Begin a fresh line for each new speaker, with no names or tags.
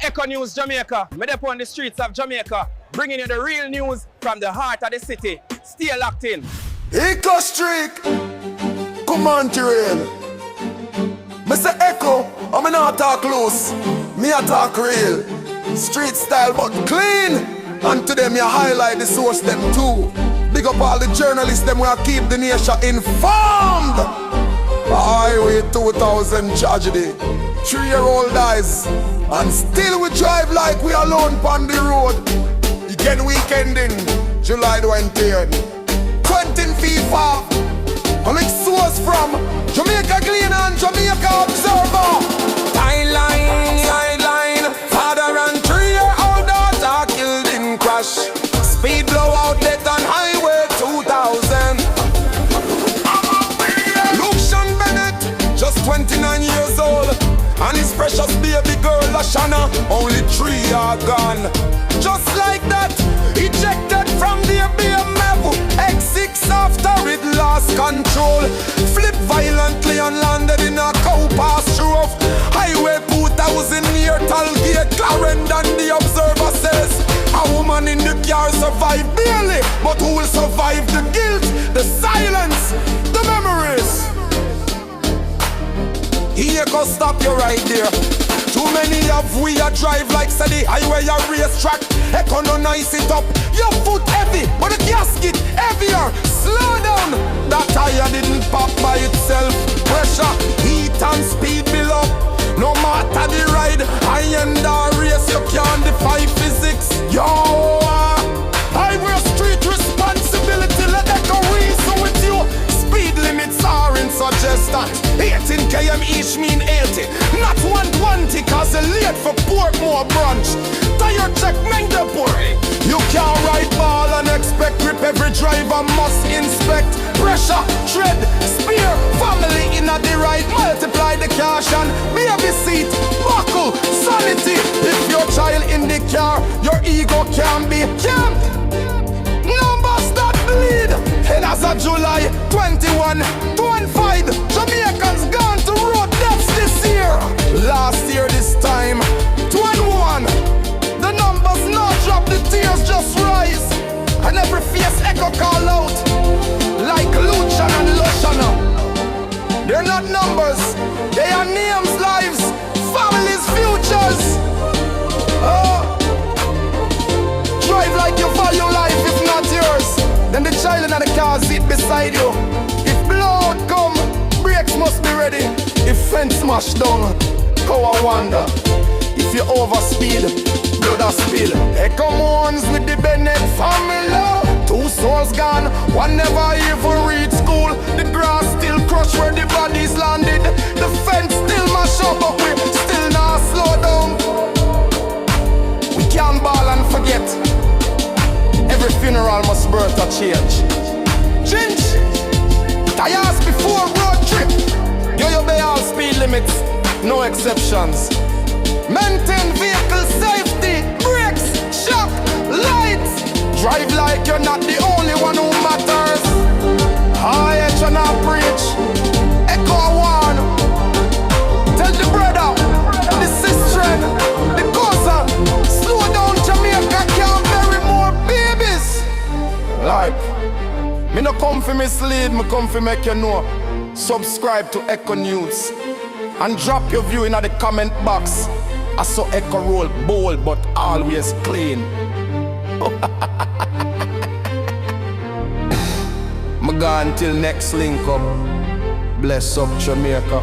Echo News Jamaica. Me up on the streets of Jamaica, bringing you the real news from the heart of the city. Stay locked in.
Echo Street, come on, Terrain. Me say Echo, I'm not talk loose. Me a talk real. Street style but clean. And to them you highlight the source them too. Big up all the journalists them will keep the nation informed. Highway 2000 tragedy. 3-year-old dies. And still we drive like we alone on the road. Again weekending, July 20th. 20 feet far. Coming source from Jamaica Clean and Jamaica Observer. Highline, father and 3-year-old daughter killed in crash. Speed blowout death on Highway 2000. Luke Sean Bennett, just 29 years old. And his precious baby girl Lashana, only 3 are gone. Just like that, ejected from the BMW X6 after it lost control. Flipped violently and landed in a cow pasture of Highway 2000 near Tollgate, Clarendon. The Observer says a woman in the car survived barely, but who will survive the guilt, the silence, the memories? Here go stop you right there. Too many of we a drive like steady highway a racetrack. Echo no nice it up. Your foot heavy, but the gasket heavier. Slow down. That tire didn't pop by itself. Pressure, heat and speed build up. No matter the ride, I end our race. You can't defy physics. Yo, highway street responsibility. Let Echo reason with you. Speed limits are in suggestant. 18 km each mean 80, not 120, cause they're late for Portmore brunch. Tire check Mendepur. You can't ride ball and expect grip. Every driver must inspect. Pressure, tread, spear, family in a the ride. Multiply the caution, baby seat, buckle, sanity. If your child in the car, your ego can be camped. Numbers that bleed. And as of July 21, 25, Jamaicans gone to road deaths this year. Last year this time, 21. The numbers not drop, the tears just rise. And every face Echo call out, like Luchan and Loshana. They're not numbers, they are names, lives, families, futures. Drive like you value life, if not yours. Then the child in the car seat beside you. If blood come, brakes must be ready. If fence smash down, how I wonder. If you overspeed, blood a spill. Echo mourns with the Bennett family. 2 souls gone, one never even reach school. The grass still crushed where the bodies landed. The fence still mash up, but we still not slow down. We can't ball and forget. Every funeral must birth a change. Change. Tires before road trip. You obey all speed limits, no exceptions. Maintain vehicle safety. Brakes, shock, lights. Drive like you're not the only one who matters. I shall not preach. Echo one. Tell the brother, the sister, the cousin. Slow down, Jamaica can't bury more babies. Like, me no come for mislead, me come for make you know. Subscribe to Echo News and drop your view in the comment box. I saw Echo roll bold but always clean. Me gone till next link up. Bless up Jamaica.